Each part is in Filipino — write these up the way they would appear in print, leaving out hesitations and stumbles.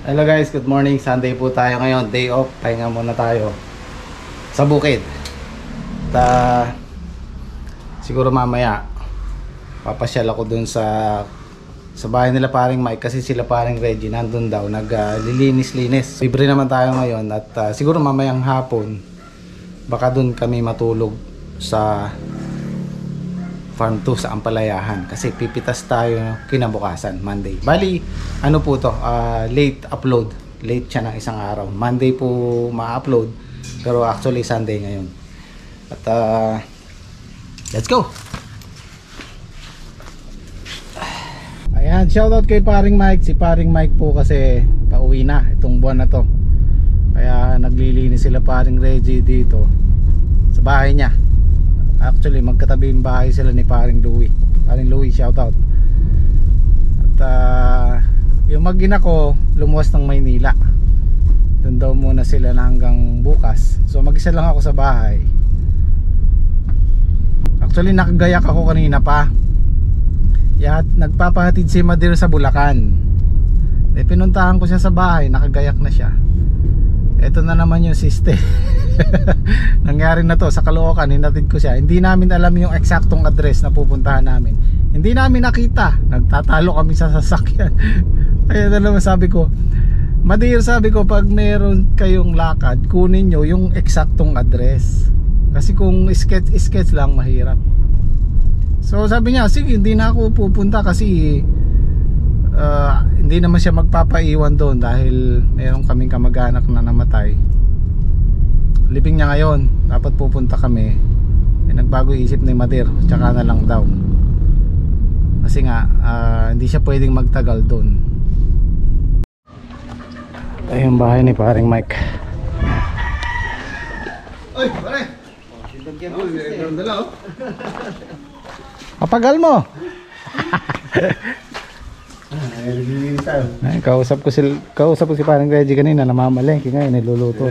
Hello guys, good morning. Sunday po tayo ngayon. Day off. Pahinga muna tayo sa bukid. At siguro mamaya papasyal ako dun sa bahay nila paring Mike, kasi sila paring Reggie nandun daw naglilinis-linis. Libre naman tayo ngayon at siguro mamayang hapon baka dun kami matulog sa farm 2 sa Ampalayahan, kasi pipitas tayo kinabukasan, Monday. Bali, ano po to, late upload. Late siya ng isang araw. Monday po ma-upload, pero actually Sunday ngayon. At let's go! Ayan, shoutout kay paring Mike. Si paring Mike po kasi pauwi na itong buwan na to. Kaya naglilinis sila paring Reggie dito sa bahay niya. Actually magkatabi yung bahay sila ni paring Louie. Paring Louie, shoutout. At yung mag-ina ko lumuwas ng Maynila. Doon daw muna sila na hanggang bukas. So mag-isa lang ako sa bahay. Actually nakagayak ako kanina pa. Nagpapahatid si Madir sa Bulacan. Pinuntahan ko siya sa bahay, nakagayak na siya. Ito na naman yung system. Nangyari na to sa Caloocan, hinatid ko siya. Hindi namin alam yung eksaktong address na pupuntahan namin. Hindi namin nakita. Nagtatalo kami sa sasakyan. Kaya na naman sabi ko, Madir, sabi ko, pag meron kayong lakad, kunin nyo yung eksaktong address. Kasi kung sketch lang, mahirap. So sabi niya, sige, hindi na ako pupunta kasi hindi naman siya magpapaiwan doon dahil meron kaming kamag-anak na namatay. Libing niya ngayon, dapat pupunta kami. Nagbago isip ni Madir, tsaka na lang daw. Kasi nga hindi siya pwedeng magtagal doon. Ay, yung bahay ni paring Mike. Oy, pare. Papagal mo. Ay, kausap ko si paring Reggie kanina, namamalengke ngayon, niluluto.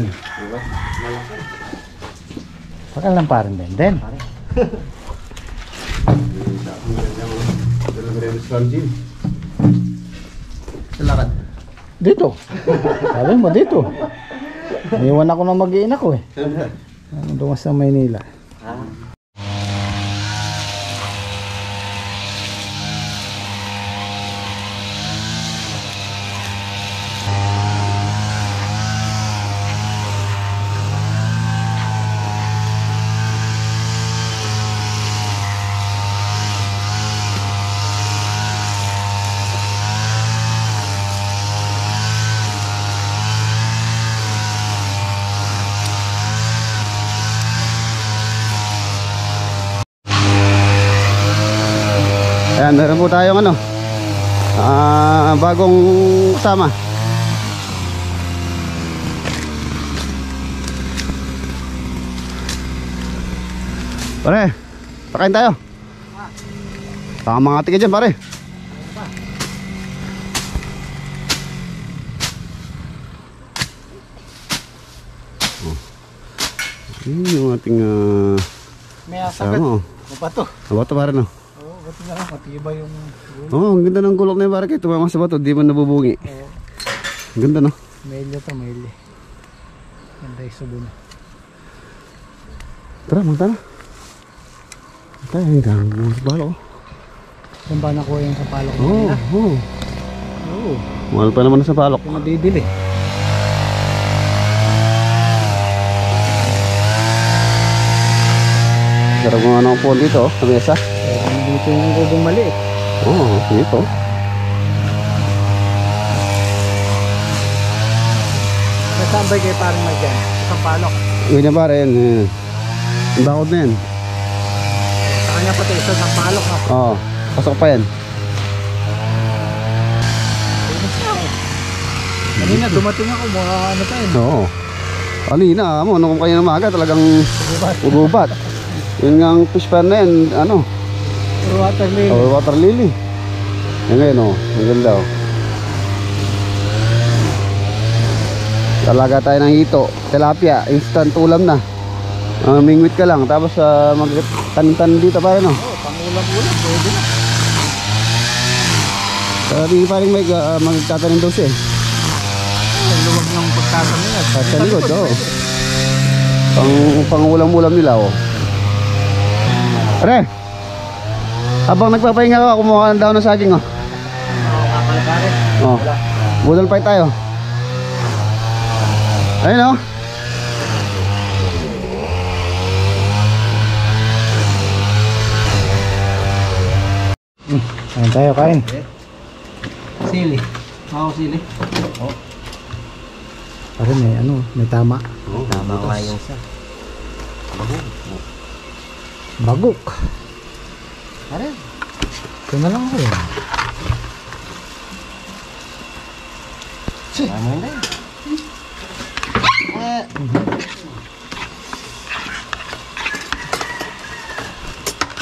Pakal lang paring Benden. Lakad. Dito. Sabi mo dito. Iwan ako na mag-iina ko eh. Dumas sa Maynila. Ayan, meron po tayong bagong kasama. Pare, pakain tayo. Baka mga tika dyan, pare. Ini yung ating may asagat. Mabato. Mabato, pare, no? Bato na lang, matibay yung... Oo, ang ganda ng kulok na yung pare, kahit tumama sa bato, di man nabubungi. Ang ganda, no? Mailya to, mailya. Ganda yung subo na. Tara, magta na. Tayo, ang ganda ng sapalo. Saan ba nakuha yung sapalok na? Oo. Mahal pa naman ang sapalok. Ito mabibili. Sarap mga ng phone dito, sa mesa. Dito yung ubong maliit. Oo, dito. Nasambay kayo parang may dyan. Isang palok. Yun na pare, yan. Ang bakod na yan. Sa kanya pati isang palok. Oo, pasok pa yan. Kanina dumating ako, mga ano pa yun. Oo. Kanina mo, nung kanya na maga talagang ugubat. Yun nga ang fish pan na yan, Puro water lily. Oh, water lily. Yan ngayon, ang ganda. Talaga tayo ng hito, tilapia, instant ulam na. Mingwit ka lang, tapos magtanim-tanim dito pa rin, Pangulam-ulam, pwede na. Sabi paring may magtatanim daw siya. Sa likod, oo. Pang ulam-ulam nila, oh. Pare, habang nagpapahinga ka, kumuha ka ng daon ng saging, oh. Oh, budol pa tayo. Ayun, oh. Ayun tayo, kain. Sili. Oo, sili. Pare, may tama. Tama nga yung isa. Bagok. Pare. Ito na lang ako eh. Tama yun tayo.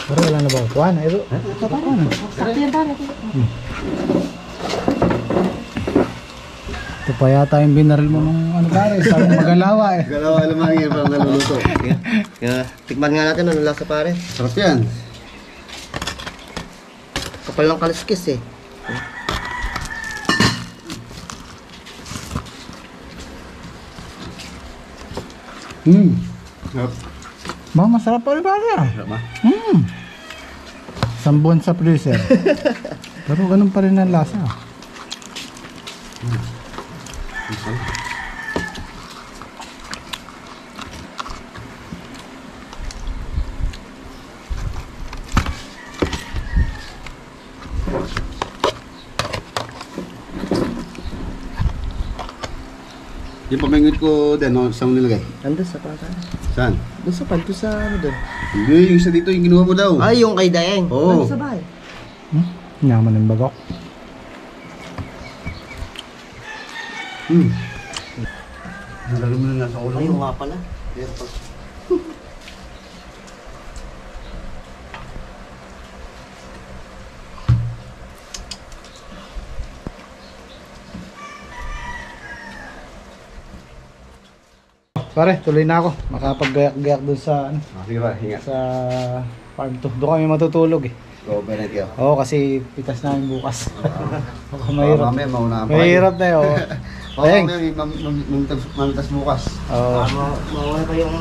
Pare, wala na ba ang kuwan? Ito. Ito pa yata yung binaril mo nung ano pare, sabi magalawa eh. Galaw, alam mo yun, parang naluluto. Kaya, tikman nga natin ano lasa pare. Sarap yan. Kapal ng kaliskis eh. Sarap. Ba, masarap pa rin pare ah. Sarap ba? Sambuan sa freezer. Pero ganun pa rin ang lasa. Yung pamingwit ko din, no? Saan mo nilagay? Andun sa pata. Saan? Doon sa panto sa ano doon. Hindi, yung isa dito, yung kinuha mo daw. Ay, yung kay Daeng. Oo. Ano sa bahay? Nyaman ng bagok. Nalalo mo na nasa ulo Ay, mo. nga pala. Pare, tuloy na ako. Makapag-gayak-gayak dun sa Sige ba, hinga. sa farm to. Doon kami matutulog eh. Go, Benet ka. Oo, kasi pitas namin bukas. Baka mahirap. Mamaya, mauna pa. Mahirap na yun. Oo, Teng. mamitas bukas. Oo. Mawala pa yung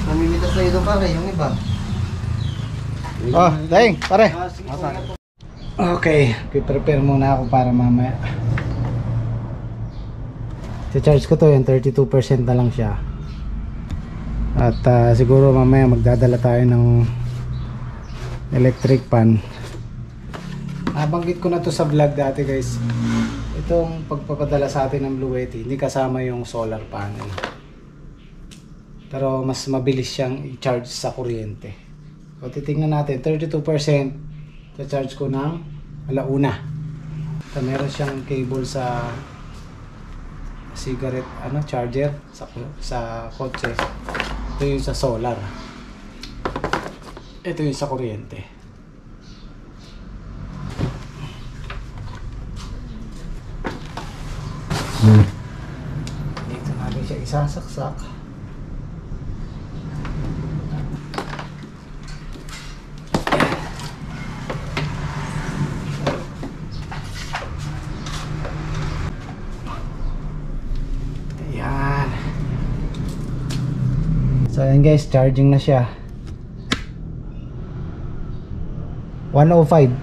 namimitas na ito pare, yung iba. Oh, Daing, pare. Sige, Okay, prepare muna ako para mamaya. Si-charge ko to, yung 32% na lang siya. At siguro mamaya magdadala tayo ng electric pan. Nabanggit ko na to sa vlog dati guys. Itong pagpapadala sa atin ng Blue Yeti, hindi kasama yung solar panel. Pero mas mabilis siyang i-charge sa kuryente. So titingnan natin, 32% sa-charge ko ng alauna. So, meron siyang cable sa cigarette charger sa kotse. Ito yung sa solar, ito yung sa kuryente. Dito natin siya isasaksak. So ayan guys, charging na siya. 105.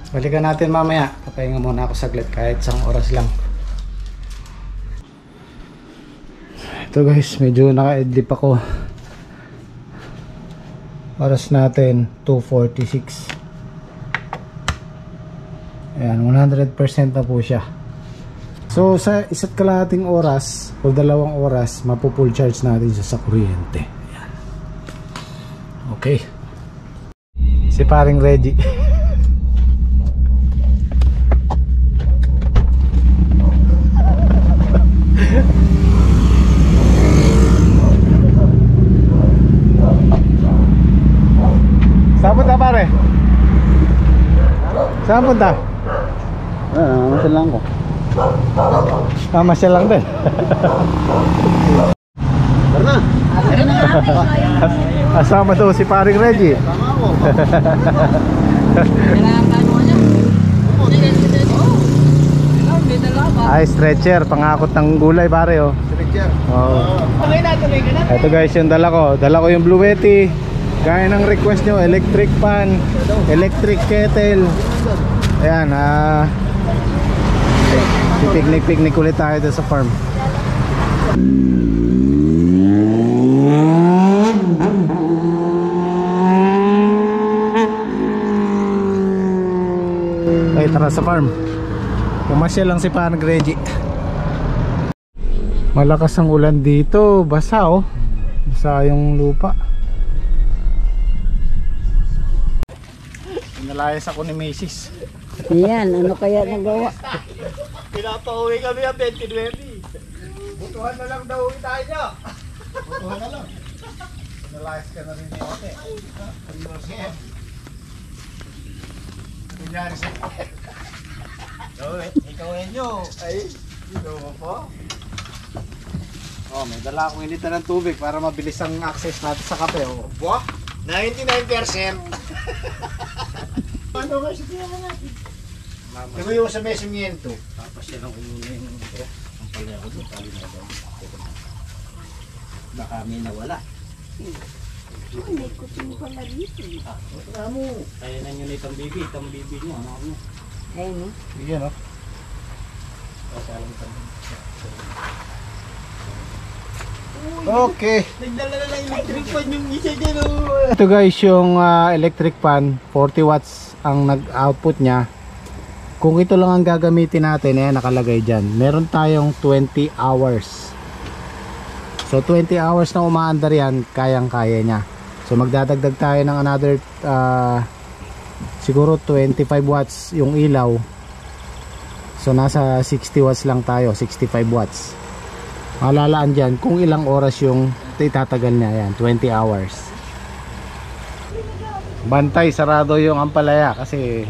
Balikan natin mamaya. Papahinga muna ako saglit kahit isang oras lang. Ito guys, medyo naka-idlip ako. Oras natin 2:46. Ayan, 100% na po siya. So sa isa't kalahating oras o 2 oras, mapu-full charge natin siya sa kuryente. Ayan. Okay. Si paring ready. Saan punta pare? Saan punta? Mamasal lang ko. Mamasal lang din. Tara na. Asama daw si paring Reggie. po. Kailangan ka ano niya? Ay, stretcher, pangakot ng gulay pare oh. Stretcher. Oo. Okay na, tuloy ka na. Ito guys yung dala ko. Dala ko yung Blue Yeti. Gaya ng request nyo, electric pan, electric kettle. Ayan, picnic ulit tayo doon sa farm. Ay, tara sa farm. Pumasya lang si Panag Reggie. Malakas ang ulan dito, basa oh. Basa yung lupa. Nalayas ako ni Macy's. Yan, ano kaya nagawa? Pinapauwi kami ang 2020. Butuhan na lang daw tayo niya. Butuhan na lang. Nalayas ka na rin ni Ote. Nangyari sa Ikaw nyo. Ay, sino mo po? Oh, may dala akong initan ng tubig para mabilis ang access natin sa kape oh. Wah, 99%. Ano ba siya naman natin? Diba yung sa mesimiento? Tapos yan ang umuna yung ang palaya ko doon, tali na daw. Baka may nawala. May kuting pala dito. Kaya na nyo na itong bibi nyo, ano mo? Ayun, no? Bigyan oh. Kasi alam ito. Okay. Nagdala na lang electric fan yung isa dyan. Ito guys yung electric fan, 40 watts ang nag-output niya. Kung ito lang ang gagamitin natin, nakalagay dyan. Meron tayong 20 hours. So 20 hours na umaandar yan, kayang-kaya niya. So magdadagdag tayo ng another siguro 25 watts yung ilaw. So nasa 60 watts lang tayo, 65 watts. Malalaan dyan kung ilang oras yung itatagal niya. Yan, 20 hours. Bantay, sarado yung ampalaya kasi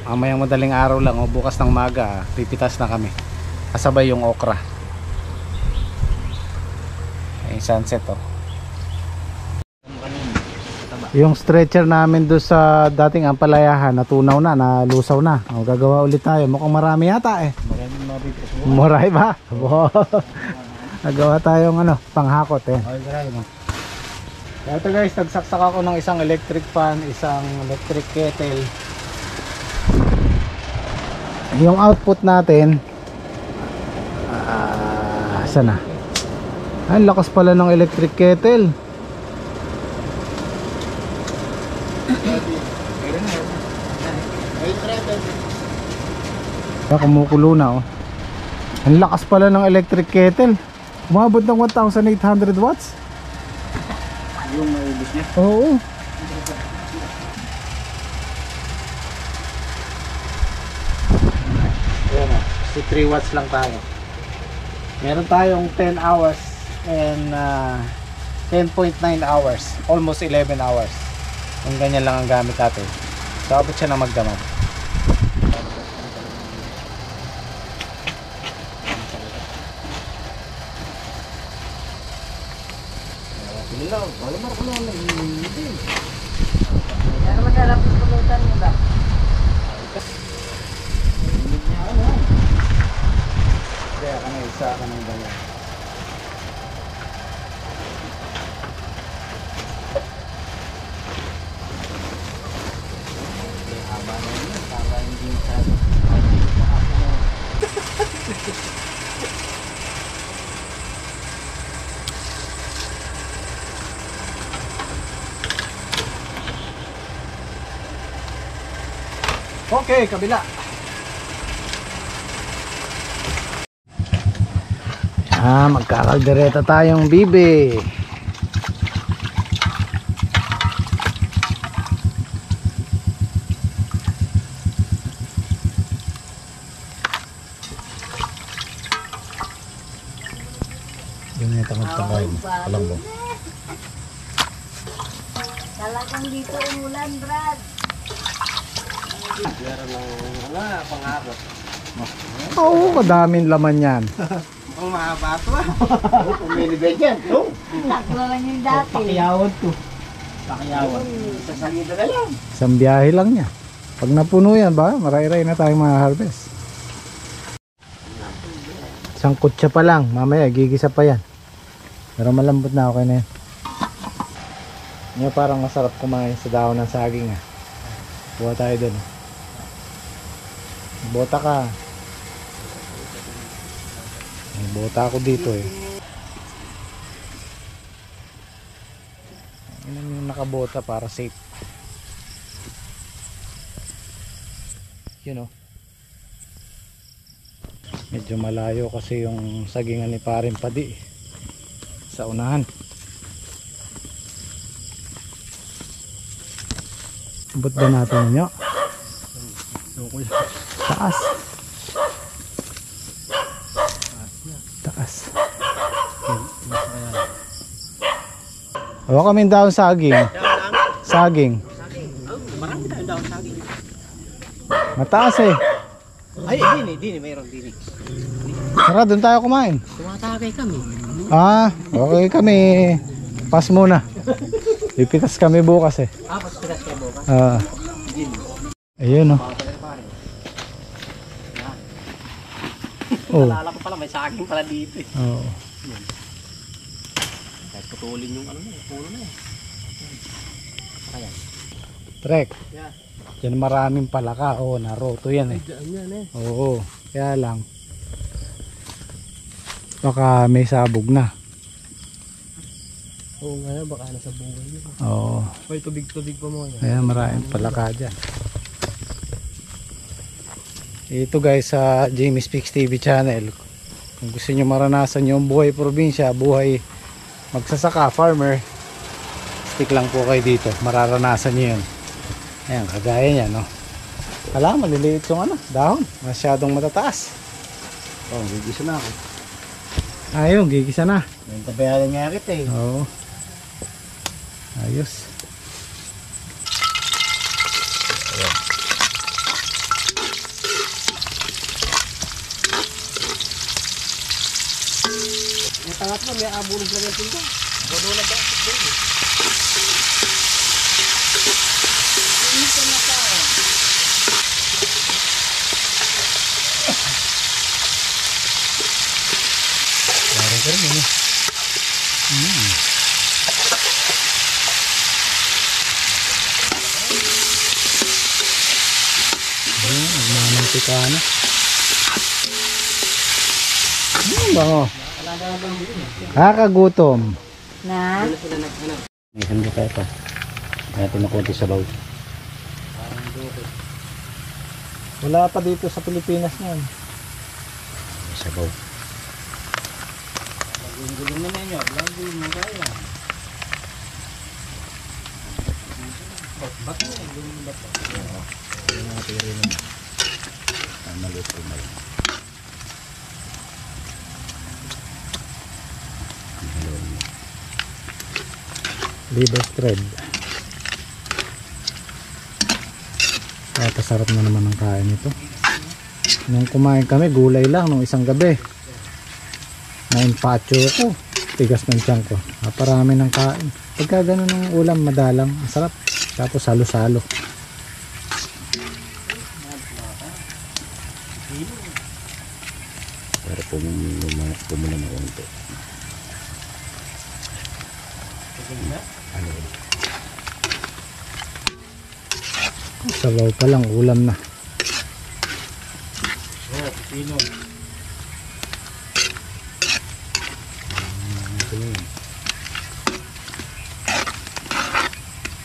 mamayang madaling araw lang o bukas ng maga pipitas na kami. Kasabay yung okra. Ay, sunset oh. Yung stretcher namin doon sa dating ampalayahan natunaw na, nalusaw na. O, gagawa ulit tayo. Mukhang marami yata eh. Marami ba? Wow. Nagawa tayong panghakot eh. Ito guys, nagsaksak ako ng isang electric fan, isang electric kettle. Yung output natin saan na? Ay, lakas pala ng electric kettle. Kumukulo na oh. Ang lakas pala ng electric kettle. Umabot ng 1,800 watts. Yung maubos niya? Oo. Ayan o, 3 watts lang tayo. Meron tayong 10 hours and 10.9 hours, almost 11 hours. Kung ganyan lang ang gamit natin. So abot siya na magdamag. Ano magharap ng pulutan mo ba? Kaya ka na isa ka ng dala. Okay, kabila. Magkakaldereta tayong bibi. Yung nga tangad-tangay mo. Alam mo. Talagang dito umulan, Brad. Meron ng pangakot. Oo, kadaming laman yan. Ang mahaba ito ah. Kung may nibig yan. Taklo lang yung dati. Pakiyawad to. Pakayawan. Sa salida na lang. Isang biyahe lang niya. Pag napuno yan ba, maray-ray na tayong mga harvest. Isang kutsa pa lang, mamaya gigisa pa yan. Pero malambot na, okay na yan. Yan parang masarap kumain sa dahon ng saging ah. Buha tayo dun. Bota ka. May bota ako dito eh. Yan yung nakabota para safe. You know. Medyo malayo kasi yung sagingan ni Paring Padi sa unahan. Abot ba natin nyo? Taas. Taas. Hawa kami daw saging. Saging. Marami tayong daw saging. Mataas eh. Ay, dini, mayroon dini. Tara, doon tayo kumain. Tumatagay kami. Ah, okay kami. Pas muna. Pipitas kami bukas eh. Paspiras kayo bukas. Ayun oh. Oh. Nalala ko pala, may saging pala dito eh. Oh. Kahit putulin yung ano na, puno na eh. Ayan. Trek. Yeah. Yan maraming palaka. Oo, naroto yan eh. Diyan yan eh. Oo, kaya lang. Baka may sabog na. Oo nga, baka nasa bunga yun. Oo. May tubig-tubig pa mo yan. Ayan, maraming palaka dyan. Ito guys sa Jamie Speaks TV channel. Kung gusto nyo maranasan yung buhay probinsya, buhay magsasaka, farmer, stick lang po kayo dito. Mararanasan nyo yun. Ayan, kagaya niya, no? Alam, maliliit yung ano, dahon. Masyadong matataas. Oo, gigisa na ako. Ayun, gigisa na. May tabayaran nga kita eh. Oo. Ayos. Yung tangat mo, may abulog lang yung tinda. Bodula ba? Ito na pa. Parang ka rin eh. Nagmamantika na. Bango. Kakagutom. Na? May sando pa ito. Kaya tinukunti sa baw. Wala pa dito sa Pilipinas niyan. Sa baw. Gulo na ninyo, vlog mo kaya. Ba't mo? Gulo mo ba't? Yung mga tiri naman. Ang maliit ko na rin. Liver thread. Pasarap na naman ang kain nito. Nung kumain kami, gulay lang nung isang gabi. Naimpacho ko. Tigas ng tiyan ko. Naparami ng kain. Pagka ganun ng ulam, madalang. Ang sarap. Tapos halo-salo. Para pumula na konti. Ano? Sabaw pa lang, ulam na. Oo, pipino.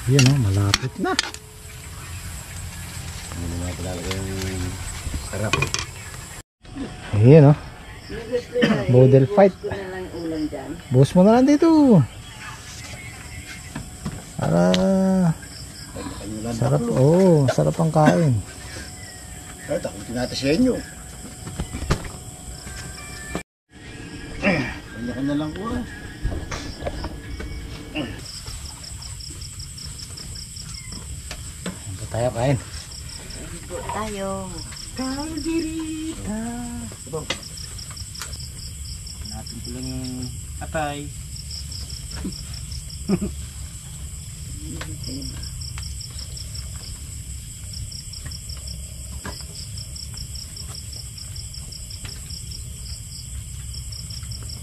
Yan o, malapit na. Ano naman talaga yung sarap. Ayan o. Model fight. Buhos mo na lang dito. Para sarap. Oo, sarap ang kain. Ay, takot natin sa inyo. Kanya-kanya lang ko ah. Punta tayo kain. Tayo. Natin ko lang yung atay.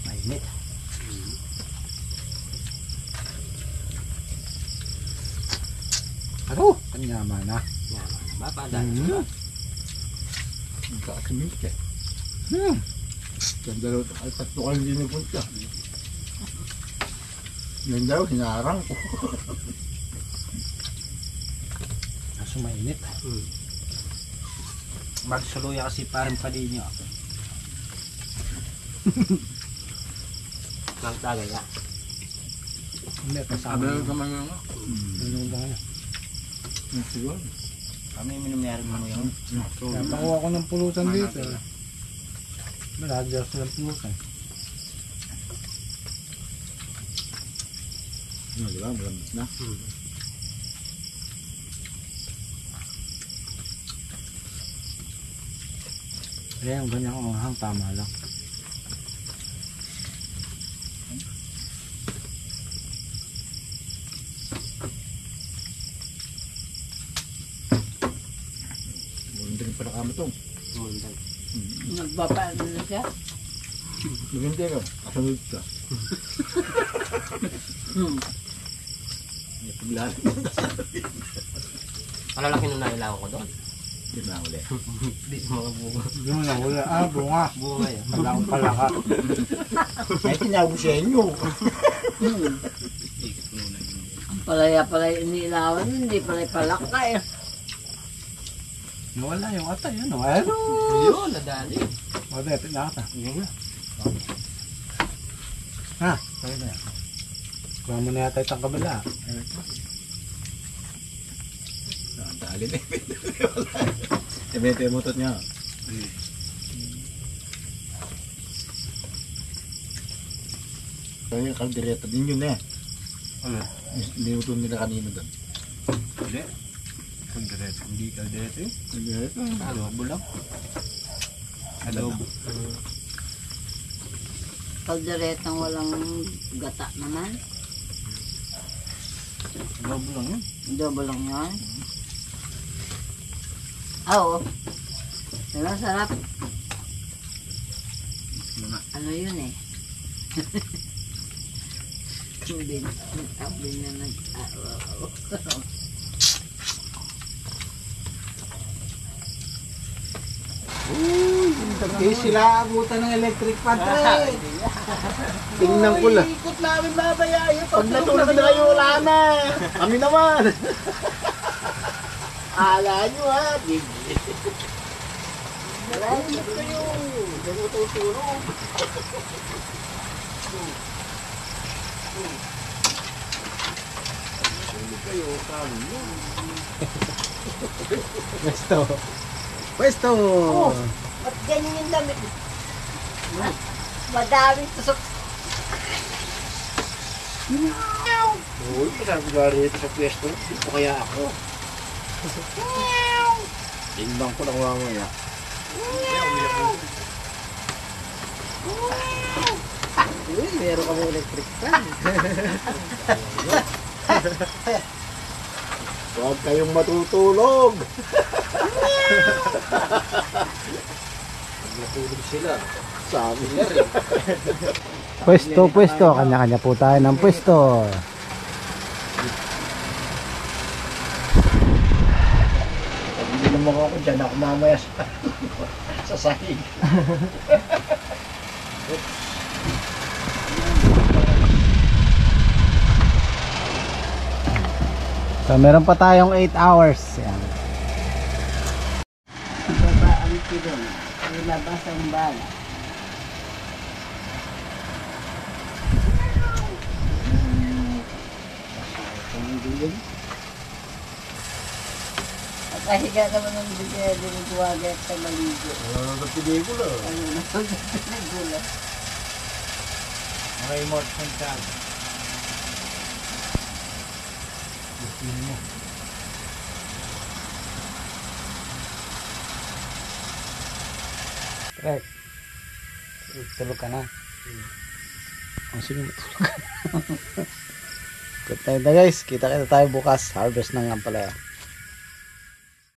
Mainit. Ako, kanyama na. Kakasimik eh. Ganda daw, ay tatlo ka hindi napunta. Yan daw, hinarang ko. Kaso mainit. Magsuluya kasi parang palinyo. Nang tagay ya. Hindi, kasama Sabi yun. naman yung Ano ba yan? siguro. Kami minumiyari mo yung Napakuha ko ng pulutan dito. Malagyan ko ng pulutan. Ano, di ba? Malamit na. Ayan, ganyan ang hang tama lang. Hindi rin pala kama ito. Nagbapaano na siya? Maganda ka. Kasunod ka. May paglalim. malalaki nung nailaw ko doon. Hindi na uli. Di mga bunga. Hindi mo na huli. Ah, bunga. Bunga yan. Wala akong palaka. Ay, tinago sa inyo. Ang palaya-palaya inilawan, hindi palay-palaka eh. Nawala yung atay. Ano? Ano? Yun, nadali. O, dito na ata. Yun nga. Ha? Kaya na yan. Kuha mo na yata itang kabila. Dali na. Ibente yung motot niya. Kaya yung kaldereta din yun eh. Ano? Niluto nila kanina doon. Hindi. Kaldereta. Hindi kaldereta eh. Kaldereta? Adobo lang. Adobo. Kalderetang walang gata naman. Adobo lang yun. Adobo lang yun. Oo. Diba, sarap. Ano yun eh? Tabi na nag-awaw. Kaya sila abutan ng electric fan. Tingnan ko lang. Ikot namin babaya yun. Pag natulog na kayo, wala na. Kami naman. Ala nyo ha. Maraming kayo. Diyan mo tutulog. Tulog kayo. Kami nyo. Pwesto. Pwesto. Ba't ganyan yung damit? Madaming tusok. Uy, sabi ko rito sa pwesto. Dito kaya ako. Tingnan ko lang mamaya. Uy, meron kami electric fan. Huwag kayong matutulog. Natulog sila. Sabi Sila rin. Pwesto, pwesto. Kanya-kanya po tayo ng pwesto. Hindi naman ako dyan. Ako mamaya sa sahig. So, meron pa tayong 8 hours. Yan. Baba ang pilon. Ilabas ang bala. Nakahiga naman ng bigay din ng tuwagat sa maligo. Nagpipigula. Ano na pinagula. Remote control. Trek. Tulog ka na. Oh, sige, matulog ka na. Good night na guys. Kita-kita tayo bukas. Harvest ng ampalaya.